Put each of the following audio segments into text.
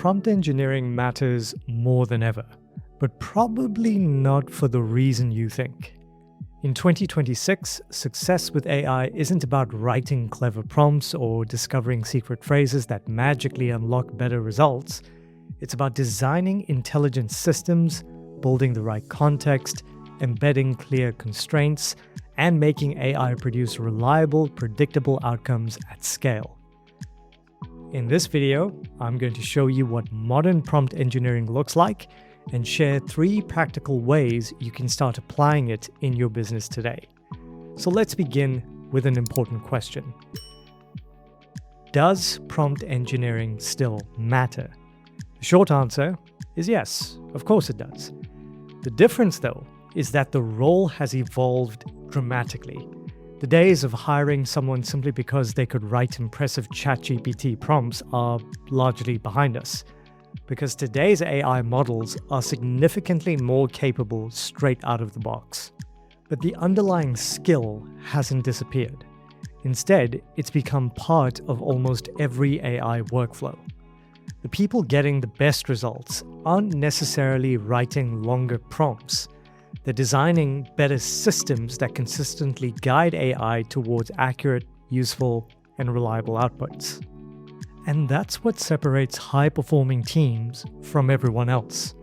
prompt engineering matters more than ever, but probably not for the reason you think. In 2026, success with AI isn't about writing clever prompts or discovering secret phrases that magically unlock better results. It's about designing intelligent systems, building the right context, embedding clear constraints, and making AI produce reliable, predictable outcomes at scale. In this video, I'm going to show you what modern prompt engineering looks like and share 3 practical ways you can start applying it in your business today. So let's begin with an important question. Does prompt engineering still matter? The short answer is yes, of course it does. The difference, though, is that the role has evolved dramatically. The days of hiring someone simply because they could write impressive ChatGPT prompts are largely behind us, because today's AI models are significantly more capable straight out of the box. But the underlying skill hasn't disappeared. Instead, it's become part of almost every AI workflow. The people getting the best results aren't necessarily writing longer prompts. They're designing better systems that consistently guide AI towards accurate, useful, and reliable outputs. And that's what separates high-performing teams from everyone else.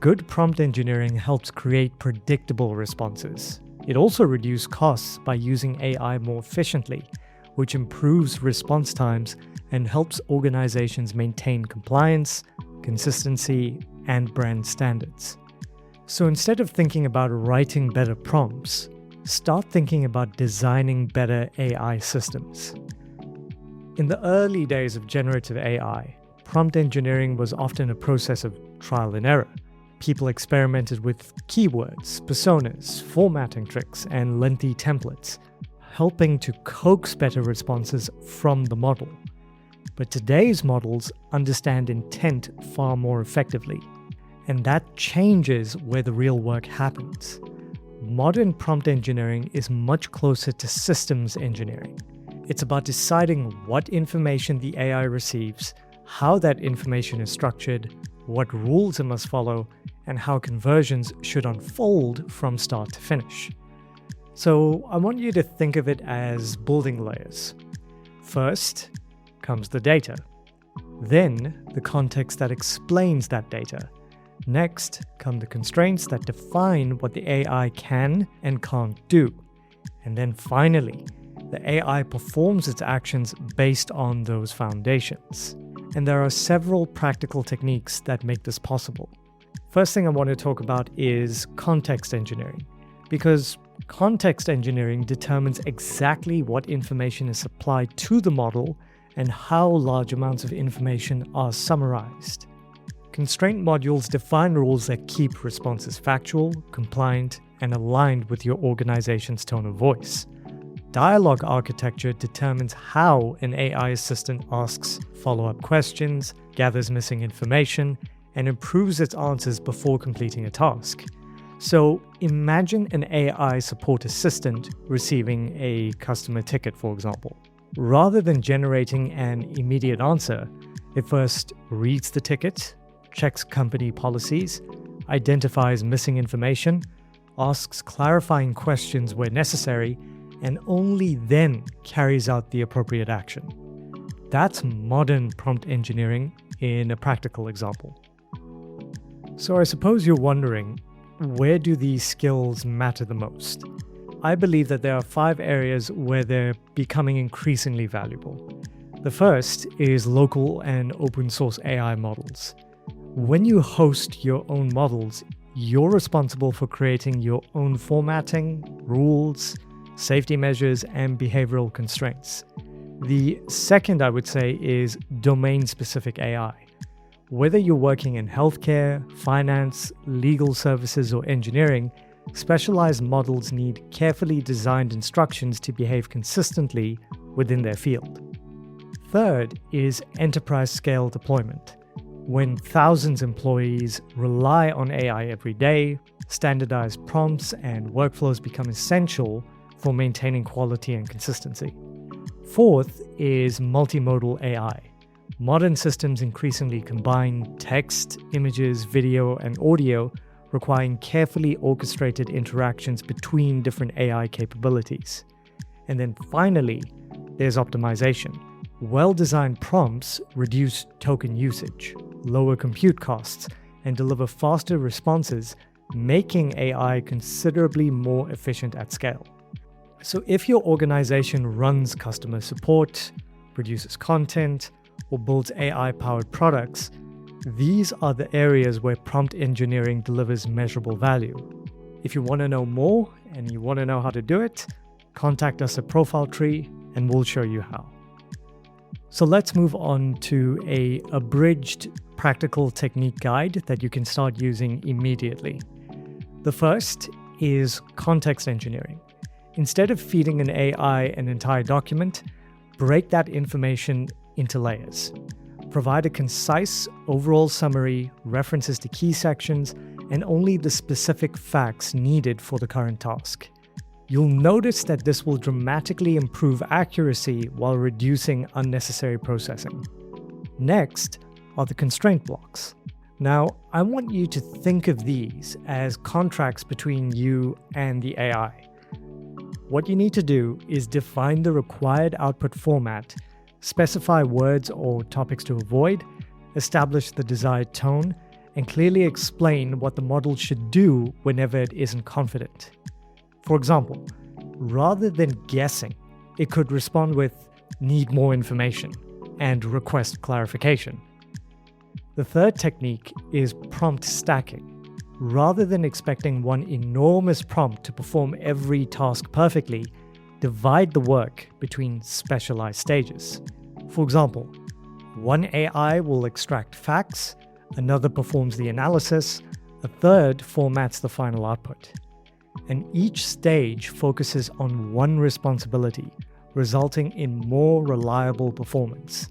Good prompt engineering helps create predictable responses. It also reduces costs by using AI more efficiently, which improves response times and helps organizations maintain compliance, consistency, and brand standards. So instead of thinking about writing better prompts, start thinking about designing better AI systems. In the early days of generative AI, prompt engineering was often a process of trial and error. People experimented with keywords, personas, formatting tricks, and lengthy templates, helping to coax better responses from the model. But today's models understand intent far more effectively, and that changes where the real work happens. Modern prompt engineering is much closer to systems engineering. It's about deciding what information the AI receives, how that information is structured, what rules it must follow, and how conversions should unfold from start to finish. So I want you to think of it as building layers. First comes the data. Then the context that explains that data. Next come the constraints that define what the AI can and can't do. And then finally, the AI performs its actions based on those foundations. And there are several practical techniques that make this possible. First thing I want to talk about is context engineering, because context engineering determines exactly what information is supplied to the model and how large amounts of information are summarized. Constraint modules define rules that keep responses factual, compliant, and aligned with your organization's tone of voice. Dialogue architecture determines how an AI assistant asks follow-up questions, gathers missing information, and improves its answers before completing a task. So imagine an AI support assistant receiving a customer ticket, for example. Rather than generating an immediate answer, it first reads the ticket, checks company policies, identifies missing information, asks clarifying questions where necessary, and only then carries out the appropriate action. That's modern prompt engineering in a practical example. So I suppose you're wondering, where do these skills matter the most? I believe that there are 5 areas where they're becoming increasingly valuable. The first is local and open source AI models. When you host your own models, you're responsible for creating your own formatting, rules, safety measures, and behavioral constraints. The second, I would say, is domain-specific AI. Whether you're working in healthcare, finance, legal services, or engineering, specialized models need carefully designed instructions to behave consistently within their field. Third is enterprise-scale deployment. When thousands of employees rely on AI every day, standardized prompts and workflows become essential for maintaining quality and consistency. Fourth is multimodal AI. Modern systems increasingly combine text, images, video, and audio, requiring carefully orchestrated interactions between different AI capabilities. And then finally, there's optimization. Well-designed prompts reduce token usage, lower compute costs, and deliver faster responses, making AI considerably more efficient at scale. So if your organization runs customer support, produces content, or builds AI-powered products, these are the areas where prompt engineering delivers measurable value. If you want to know more and you want to know how to do it, contact us at ProfileTree and we'll show you how. So let's move on to an abridged practical technique guide that you can start using immediately. The first is context engineering. Instead of feeding an AI an entire document, break that information into layers. Provide a concise overall summary, references to key sections, and only the specific facts needed for the current task. You'll notice that this will dramatically improve accuracy while reducing unnecessary processing. Next are the constraint blocks. Now, I want you to think of these as contracts between you and the AI. What you need to do is define the required output format, specify words or topics to avoid, establish the desired tone, and clearly explain what the model should do whenever it isn't confident. For example, rather than guessing, it could respond with "need more information" and request clarification. The third technique is prompt stacking. Rather than expecting one enormous prompt to perform every task perfectly, divide the work between specialized stages. For example, one AI will extract facts, another performs the analysis, a third formats the final output. And each stage focuses on one responsibility, resulting in more reliable performance.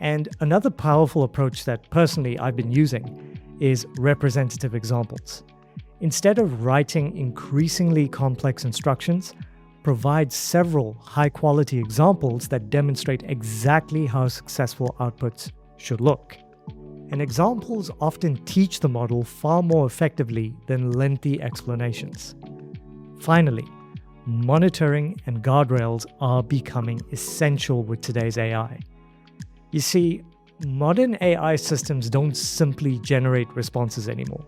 And another powerful approach that personally I've been using is representative examples. Instead of writing increasingly complex instructions, provide several high-quality examples that demonstrate exactly how successful outputs should look. And examples often teach the model far more effectively than lengthy explanations. Finally, monitoring and guardrails are becoming essential with today's AI. You see, modern AI systems don't simply generate responses anymore.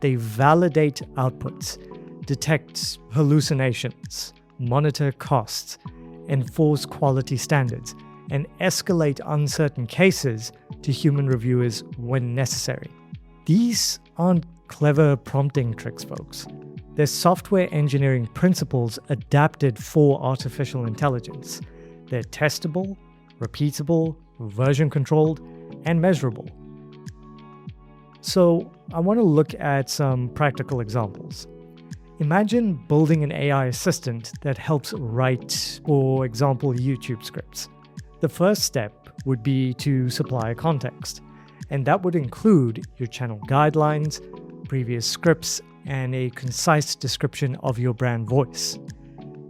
They validate outputs, detect hallucinations, monitor costs, enforce quality standards, and escalate uncertain cases to human reviewers when necessary. These aren't clever prompting tricks, folks. They're software engineering principles adapted for artificial intelligence. They're testable, repeatable, version controlled, and measurable. So I want to look at some practical examples. Imagine building an AI assistant that helps write, for example, YouTube scripts. The first step would be to supply a context, and that would include your channel guidelines, previous scripts, and a concise description of your brand voice.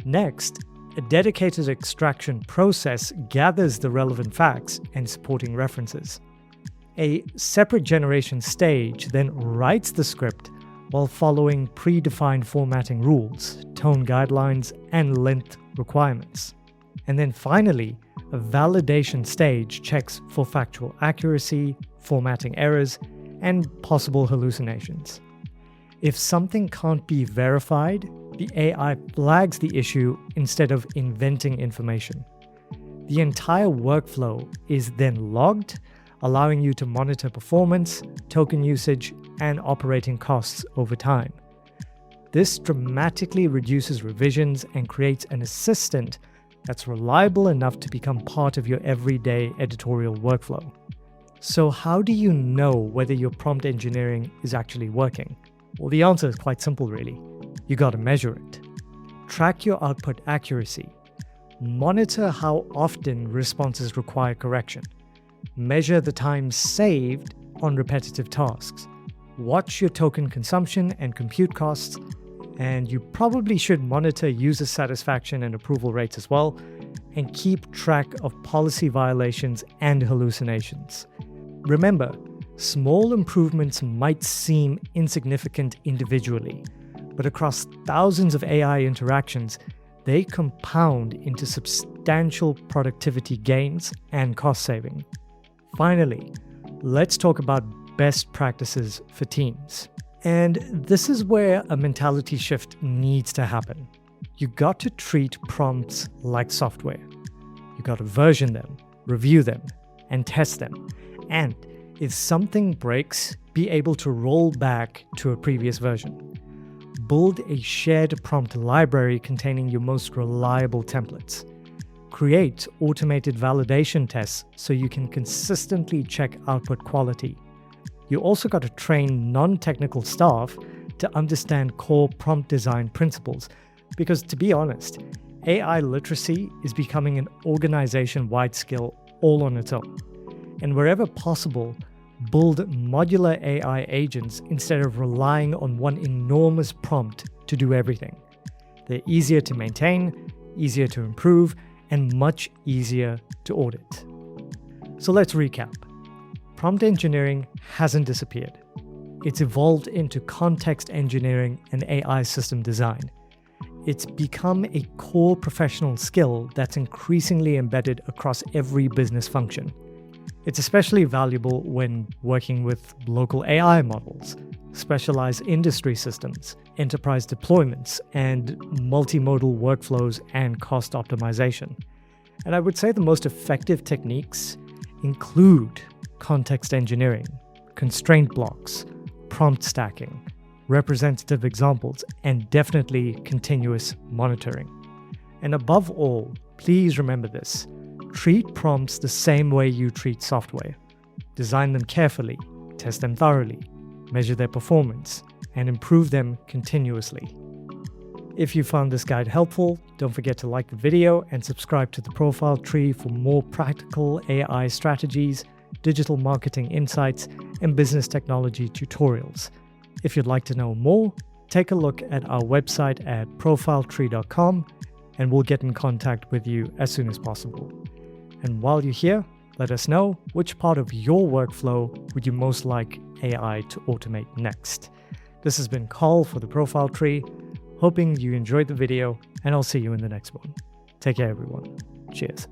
Next, a dedicated extraction process gathers the relevant facts and supporting references. A separate generation stage then writes the script while following predefined formatting rules, tone guidelines, and length requirements. And then finally, a validation stage checks for factual accuracy, formatting errors, and possible hallucinations. If something can't be verified, the AI flags the issue instead of inventing information. The entire workflow is then logged, allowing you to monitor performance, token usage, and operating costs over time. This dramatically reduces revisions and creates an assistant that's reliable enough to become part of your everyday editorial workflow. So how do you know whether your prompt engineering is actually working? Well, the answer is quite simple, really. You gotta measure it. Track your output accuracy. Monitor how often responses require correction. Measure the time saved on repetitive tasks. Watch your token consumption and compute costs, and you probably should monitor user satisfaction and approval rates as well. and keep track of policy violations and hallucinations. Remember, small improvements might seem insignificant individually, but across thousands of AI interactions, they compound into substantial productivity gains and cost saving. Finally, let's talk about best practices for teams. And this is where a mentality shift needs to happen. You got to treat prompts like software. You got to version them, review them, and test them. And if something breaks, be able to roll back to a previous version. Build a shared prompt library containing your most reliable templates. Create automated validation tests so you can consistently check output quality. You also got to train non-technical staff to understand core prompt design principles, because to be honest, AI literacy is becoming an organization-wide skill all on its own. And wherever possible, build modular AI agents instead of relying on one enormous prompt to do everything. They're easier to maintain, easier to improve, and much easier to audit. So let's recap. Prompt engineering hasn't disappeared. It's evolved into context engineering and AI system design. It's become a core professional skill that's increasingly embedded across every business function. It's especially valuable when working with local AI models, specialized industry systems, enterprise deployments, and multimodal workflows and cost optimization. And I would say the most effective techniques include context engineering, constraint blocks, prompt stacking, representative examples, and definitely continuous monitoring. And above all, please remember this. Treat prompts the same way you treat software. Design them carefully, test them thoroughly, measure their performance, and improve them continuously. If you found this guide helpful, don't forget to like the video and subscribe to the ProfileTree for more practical AI strategies, digital marketing insights, and business technology tutorials. If you'd like to know more, take a look at our website at ProfileTree.com and we'll get in contact with you as soon as possible. And while you're here, let us know which part of your workflow would you most like AI to automate next. This has been Carl for the ProfileTree, hoping you enjoyed the video, and I'll see you in the next one. Take care, everyone. Cheers.